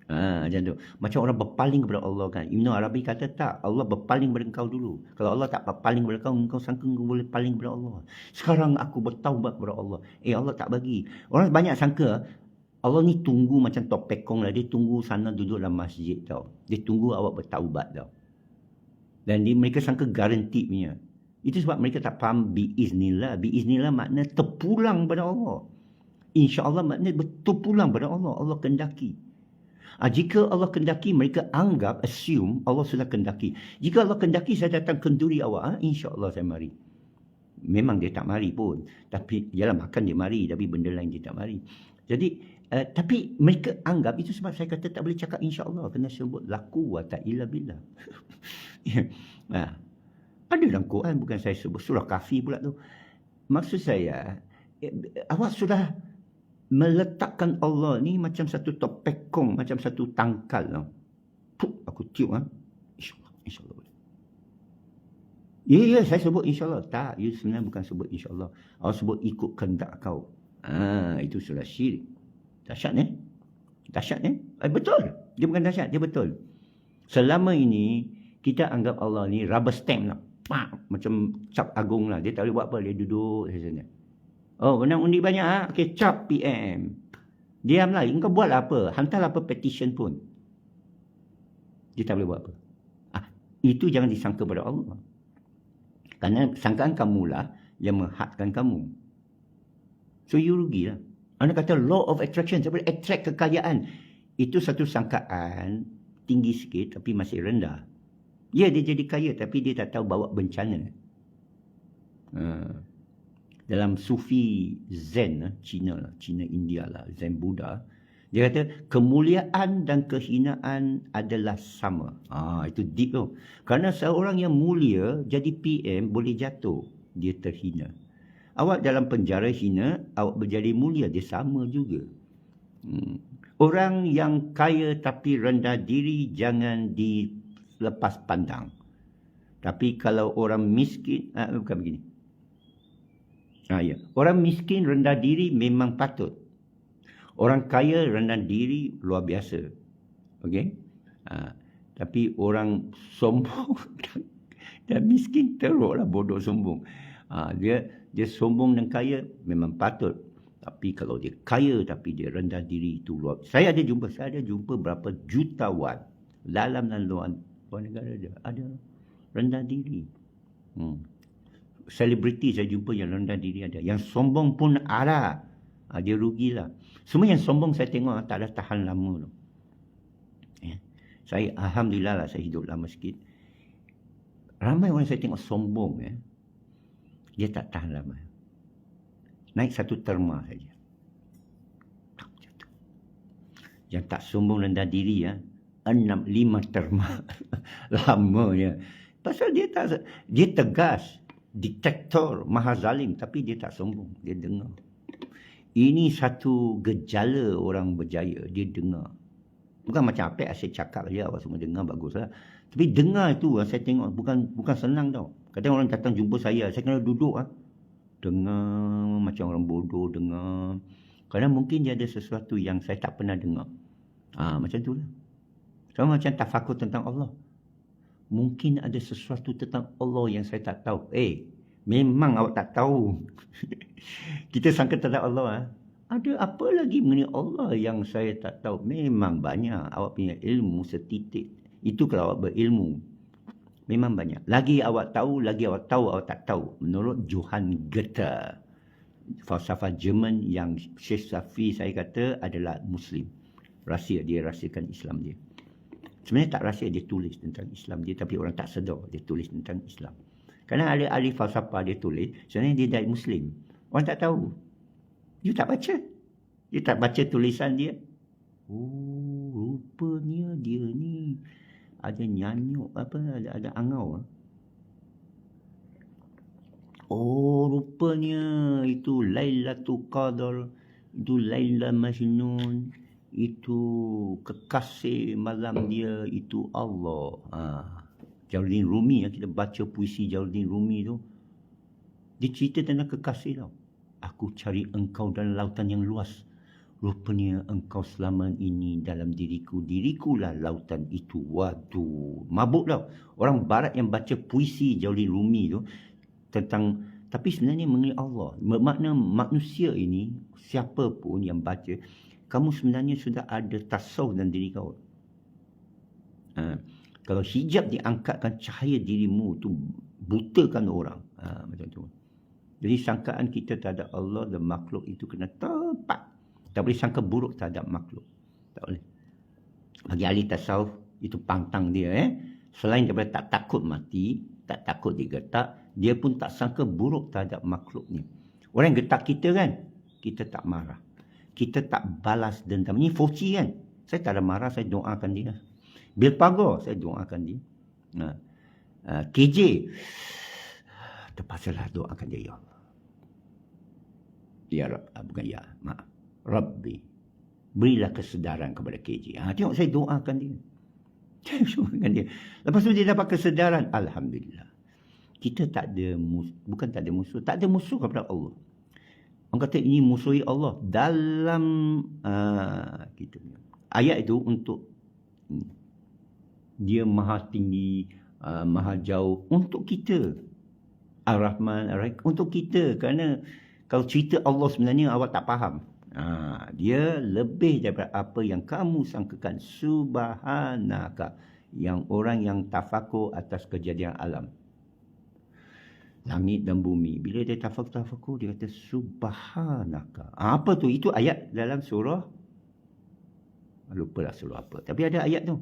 Macam tu. Macam orang berpaling kepada Allah kan. Ibn Arabi kata tak, Allah berpaling kepada engkau dulu. Kalau Allah tak berpaling kepada engkau sangka engkau boleh paling kepada Allah. Sekarang aku bertaubat kepada Allah. Allah tak bagi. Orang banyak sangka Allah ni tunggu macam Tok Pekong lah. Dia tunggu sana duduk dalam masjid tau. Dia tunggu awak bertaubat tau. Dan mereka sangka garanti punya. Itu sebab mereka tak faham biiznillah. Biiznillah makna terpulang pada Allah. InsyaAllah makna terpulang pada Allah. Allah kendaki. Jika Allah kendaki, mereka anggap, assume Allah sudah kendaki. Jika Allah kendaki, saya datang kenduri awak, insya-Allah saya mari. Memang dia tak mari pun. Tapi, yalah makan dia mari, tapi benda lain dia tak mari. Jadi, tapi mereka anggap, itu sebab saya kata tak boleh cakap insya-Allah. Kena sebut la quwwata illa billah. Ada dalam Quran, bukan saya sebut. Surah Kahfi pula tu. Maksud saya, awak sudah meletakkan Allah ni macam satu topekong, macam satu tangkal. Aku tiup. InsyaAllah boleh. Ya, saya sebut insyaAllah. Tak, you sebenarnya bukan sebut insyaAllah. Awak sebut ikut kehendak kau. Itu sudah syirik. Dahsyat ni. Dahsyat ni. Betul. Dia bukan dahsyat, dia betul. Selama ini, kita anggap Allah ni rubber stamp lah. Macam cap agung lah. Dia tak boleh buat apa. Dia duduk di sana. Menang undi banyak. Okey, cap PM. Diamlah. Engkau buatlah apa. Hantarlah apa petition pun. Dia tak boleh buat apa. Itu jangan disangka pada Allah. Kerana sangkaan kamulah yang menghadkan kamu. So, you rugilah. Anda kata law of attraction. Saya boleh attract kekayaan. Itu satu sangkaan tinggi sikit tapi masih rendah. Ya, dia jadi kaya tapi dia tak tahu bawa bencana. Dalam Sufi Zen, Cina India lah, Zen Buddha, dia kata kemuliaan dan kehinaan adalah sama. Itu deep tu. Kerana seorang yang mulia jadi PM boleh jatuh, dia terhina. Awak dalam penjara hina, awak menjadi mulia, dia sama juga. Orang yang kaya tapi rendah diri jangan dilepas pandang. Tapi kalau orang miskin, bukan begini. Ya. Orang miskin rendah diri memang patut. Orang kaya rendah diri luar biasa. Okey? Tapi orang sombong dan miskin teruklah bodoh sombong. Dia sombong dan kaya memang patut. Tapi kalau dia kaya tapi dia rendah diri itu luar. Saya ada jumpa berapa jutawan dalam dan luar negara ada rendah diri. Selebriti saya jumpa yang rendah diri ada. Yang sombong pun ada. Dia rugilah. Semua yang sombong saya tengok tak ada tahan lama tu. Ya. Saya alhamdulillah lah saya hidup lama sikit. Ramai orang saya tengok sombong dia tak tahan lama. Naik satu terma saja. Yang tak sombong rendah diri 5 terma lamanya. Pasal dia tegas, diktator, maha zalim, tapi dia tak sombong, dia dengar. Ini satu gejala orang berjaya, dia dengar. Bukan macam apa asyik cakap je, awak semua dengar baguslah. Tapi dengar itu saya tengok bukan senang tau. Kadang orang datang jumpa saya kena duduk dengar macam orang bodoh dengar. Kadang mungkin dia ada sesuatu yang saya tak pernah dengar. Macam tu lah. Sama macam tafakur tentang Allah. Mungkin ada sesuatu tentang Allah yang saya tak tahu. Memang awak tak tahu. Kita sangka tentang Allah. Ada apa lagi mengenai Allah yang saya tak tahu? Memang banyak. Awak punya ilmu setitik. Itu kalau awak berilmu. Memang banyak. Lagi awak tahu, awak tak tahu. Menurut Johann Goethe, falsafah Jerman yang Syekh Safi saya kata adalah Muslim. Dia rahsiakan Islam dia. Sebenarnya tak rahsia, dia tulis tentang Islam dia, tapi orang tak sedar dia tulis tentang Islam. Kerana ada ahli falsafah dia tulis, sebenarnya dia dari Muslim. Orang tak tahu. Dia tak baca. Dia tak baca tulisan dia. Rupanya dia ni ada nyanyuk ada angau. Rupanya itu Lailatul Qadar, itu Laila Majnun, itu kekasih malam dia itu Allah. Jalaluddin Rumi, kita baca puisi Jalaluddin Rumi tu, dia cerita tentang kekasih tau. Aku cari engkau dalam lautan yang luas, rupanya engkau selama ini dalam dirikulah lautan itu. Waduh, mabuk tau orang barat yang baca puisi Jalaluddin Rumi tu tentang, tapi sebenarnya mengenai Allah. Bermakna manusia ini, siapa pun yang baca, kamu sebenarnya sudah ada tasawuf dalam diri kau. Kalau hijab diangkatkan, cahaya dirimu tu butakan orang. Macam tu. Jadi sangkaan kita terhadap Allah dan makhluk itu kena tepat. Tak boleh sangka buruk terhadap makhluk. Tak boleh. Bagi ahli tasawuf, itu pantang dia. Selain daripada tak takut mati, tak takut digetak, dia pun tak sangka buruk terhadap makhluk ni. Orang yang getak kita kan, kita tak marah. Kita tak balas dendam. Ini foci kan. Saya tak ada marah, saya doakan dia. Bil Pagar, saya doakan dia. KJ, terpaksalah doakan dia, ya Allah. Ya Rab, bukan ya, maaf. Rabbi, berilah kesedaran kepada KJ. Tengok saya doakan dia. Saya doakan dia. Lepas tu dia dapat kesedaran. Alhamdulillah. Kita tak ada bukan tak ada musuh. Tak ada musuh kepada Allah. Orang kata ini musuhi Allah dalam ayat itu untuk dia maha tinggi, maha jauh untuk kita. Ar-Rahman, Ar-Rahim untuk kita. Kerana kalau cerita Allah sebenarnya awak tak faham. Dia lebih daripada apa yang kamu sangkakan. Subhanaka. Yang orang yang tafakur atas kejadian alam. Langit dan bumi. Bila dia tafakur, dia kata Subhanaka. Apa tu? Itu ayat dalam surah. Lupalah surah apa. Tapi ada ayat tu.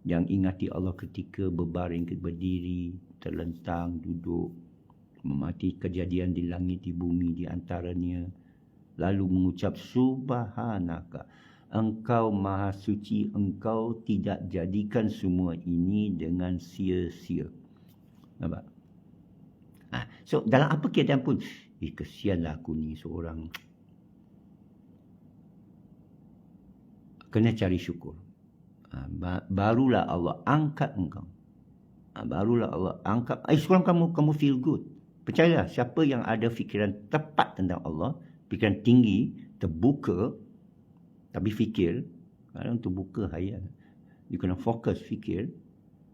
Yang ingati Allah ketika berbaring, berdiri, terlentang, duduk. Memati kejadian di langit, di bumi, di antaranya. Lalu mengucap Subhanaka. Engkau maha suci, engkau tidak jadikan semua ini dengan sia-sia. Nampak? So dalam apa keadaan pun, kesianlah aku ni seorang. Kena cari syukur. Barulah Allah angkat engkau. Barulah Allah angkat. Sekarang kamu feel good. Percayalah, siapa yang ada fikiran tepat tentang Allah, fikiran tinggi, terbuka, tapi fikir, kadang terbuka hayal. You kena fokus fikir.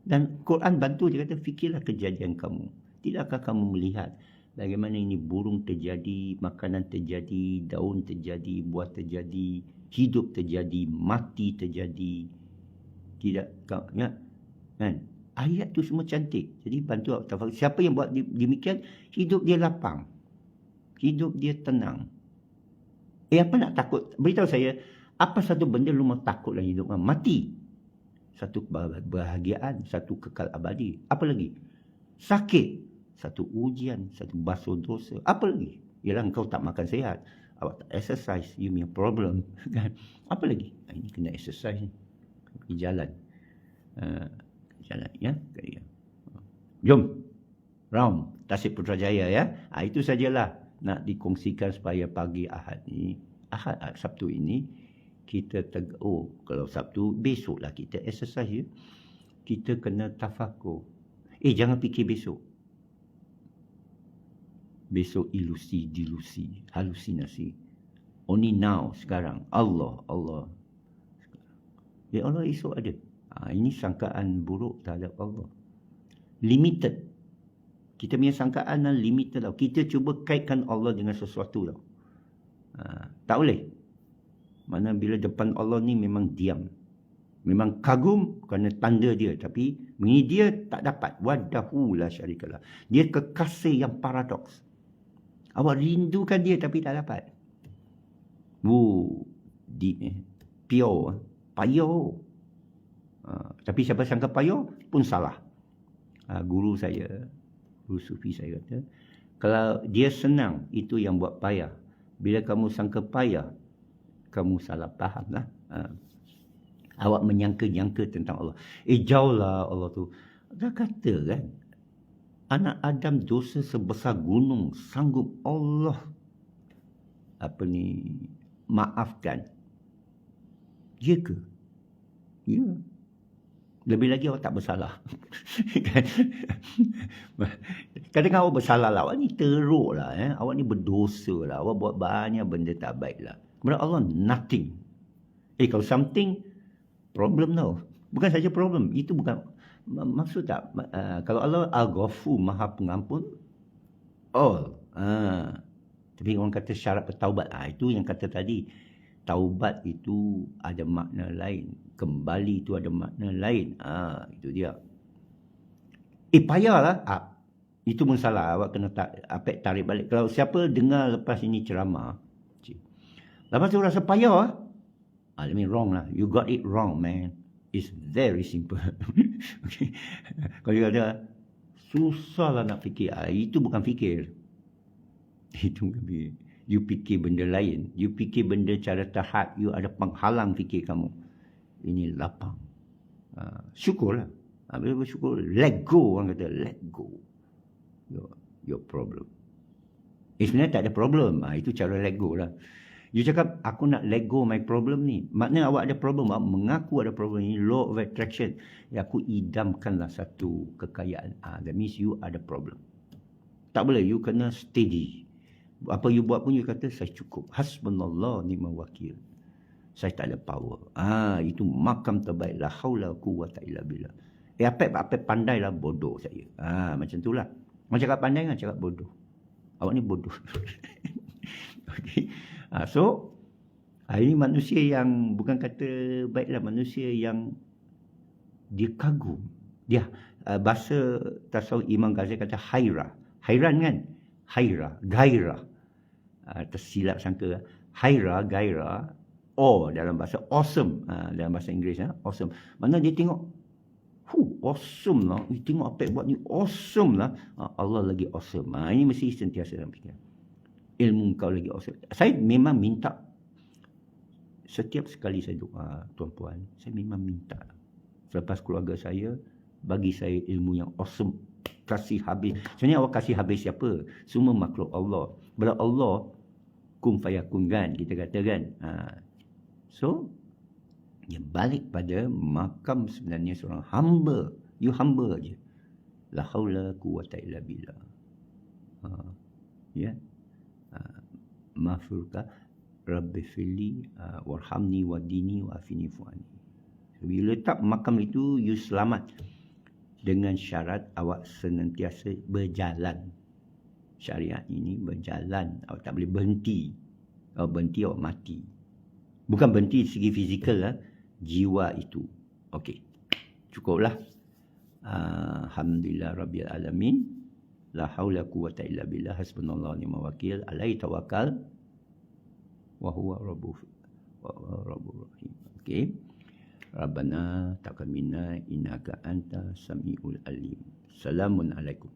Dan Quran bantu, dia kata fikirlah kejadian kamu. Tidakkah kamu melihat bagaimana ini burung terjadi, makanan terjadi, daun terjadi, buah terjadi, hidup terjadi, mati terjadi. Tidak, ya, kan? Ayat tu semua cantik. Jadi bantu tafakkur. Siapa yang buat demikian, hidup dia lapang. Hidup dia tenang. Apa nak takut? Beritahu saya, apa satu benda lu mau takut dalam hidup? Mati. Satu kebahagiaan, satu kekal abadi. Apa lagi? Sakit, satu ujian, satu basuh dosa. Apa lagi? Ialah engkau tak makan sihat, awak tak exercise, you punya problem. Kan? Apa lagi? Ini kena exercise ni. Pergi jalan. Jalan, ya. Jom. Round Tasik Putrajaya, ya. Itu sajalah nak dikongsikan supaya pagi Ahad ni, Sabtu ini, kita kalau Sabtu, besoklah kita exercise, ya. Kita kena tafakur. Jangan fikir besok. Besok ilusi, dilusi, halusinasi. Only now, sekarang. Allah. Ya Allah esok ada. Ini sangkaan buruk terhadap Allah. Limited. Kita punya sangkaan limited tau. Kita cuba kaitkan Allah dengan sesuatu tau. Tak boleh. Mana bila depan Allah ni memang diam. Memang kagum kerana tanda dia. Tapi ini dia tak dapat. Wahdahu la syarikalah. Dia kekasih yang paradoks. Awak rindukan dia tapi tak dapat. Deep pure. Payah. Tapi siapa sangka payah pun salah. Guru sufi saya kata, kalau dia senang, itu yang buat payah. Bila kamu sangka payah, kamu salah faham lah. Awak menyangka-nyangka tentang Allah. Jauhlah Allah tu. Dah kata kan, anak Adam dosa sebesar gunung, sanggup Allah maafkan. Ya ke? Ya. Lebih lagi awak tak bersalah. Kadang-kadang awak bersalah lah. Awak ni teruk lah. Awak ni berdosa lah. Awak buat banyak benda tak baik lah. Kepada Allah, nothing. Kalau something, problem tau. Bukan saja problem. Itu bukan, maksud tak? Kalau Allah Al-Ghafur, Maha Pengampun, all. Tapi orang kata syarat bertaubat. Itu yang kata tadi. Taubat itu ada makna lain. Kembali itu ada makna lain. Itu dia. Payahlah. Itu pun salah. Awak kena tarik balik. Kalau siapa dengar lepas ini ceramah, lepas tu rasa payah, I mean wrong lah. You got it wrong, man. It's very simple. Okay. Kalau dia kata, susah lah nak fikir. Itu bukan fikir. Itu bukan fikir. You fikir benda lain. You fikir benda cara terhad. You ada penghalang fikir kamu. Ini lapang. Syukurlah. Bila bersyukur, let go. Orang kata, let go. Your problem. Sebenarnya tak ada problem. Itu cara let go lah. You cakap, aku nak let go my problem ni. Maknanya awak ada problem. Awak mengaku ada problem. Ini law of attraction. Aku idamkanlah satu kekayaan. That means you ada problem. Tak boleh. You kena steady. Apa you buat pun you kata, saya cukup. Hasbunallah ni'mal wakil. Saya tak ada power. Itu makam terbaik. La haula quwwata illa billah. Apa pandai lah, bodoh saya. Macam tu lah. Orang cakap pandai kan, cakap bodoh. Awak ni bodoh. Okay. So, ini manusia yang, bukan kata baiklah, manusia yang dia kagum. Dia, bahasa tasawuf Imam Ghazali kata haira. Hairan kan? Haira, gairah. Tersilap sangka. Haira, gairah. Dalam bahasa awesome. Dalam bahasa Inggeris. Awesome. Mana dia tengok, awesome lah. Dia tengok apa yang buat ni, awesome lah. Allah lagi awesome. Ini mesti sentiasa dalam fikiran. Ilmu kau lagi awesome. Saya memang minta. Setiap sekali saya doa, tuan-puan, saya memang minta. Selepas keluarga saya, bagi saya ilmu yang awesome. Kasih habis. Sebenarnya awak kasih habis siapa? Semua makhluk Allah. Bila Allah, kun fayakun kan, kita kata kan. So, dia balik pada makam sebenarnya seorang hamba. You hamba aja. La haula quwwata illa billah. Ya. Maghfirka Rabbi fili warhamni wadini wa afini fuani. Bila letak makam itu, you selamat. Dengan syarat awak senantiasa berjalan. Syariat ini berjalan. Awak tak boleh berhenti. Awak berhenti, awak mati. Bukan berhenti segi fizikal lah. Jiwa itu. Okey. Cukuplah. Alhamdulillah Rabbil Alamin. La haula quwwata illa billah. Hasbunallah ni'mal wakil. Alaihi tawakal. wa huwa rabbur rahim. Okey. Rabbana taqabbal minna innaka anta samiul alim. Assalamualaikum.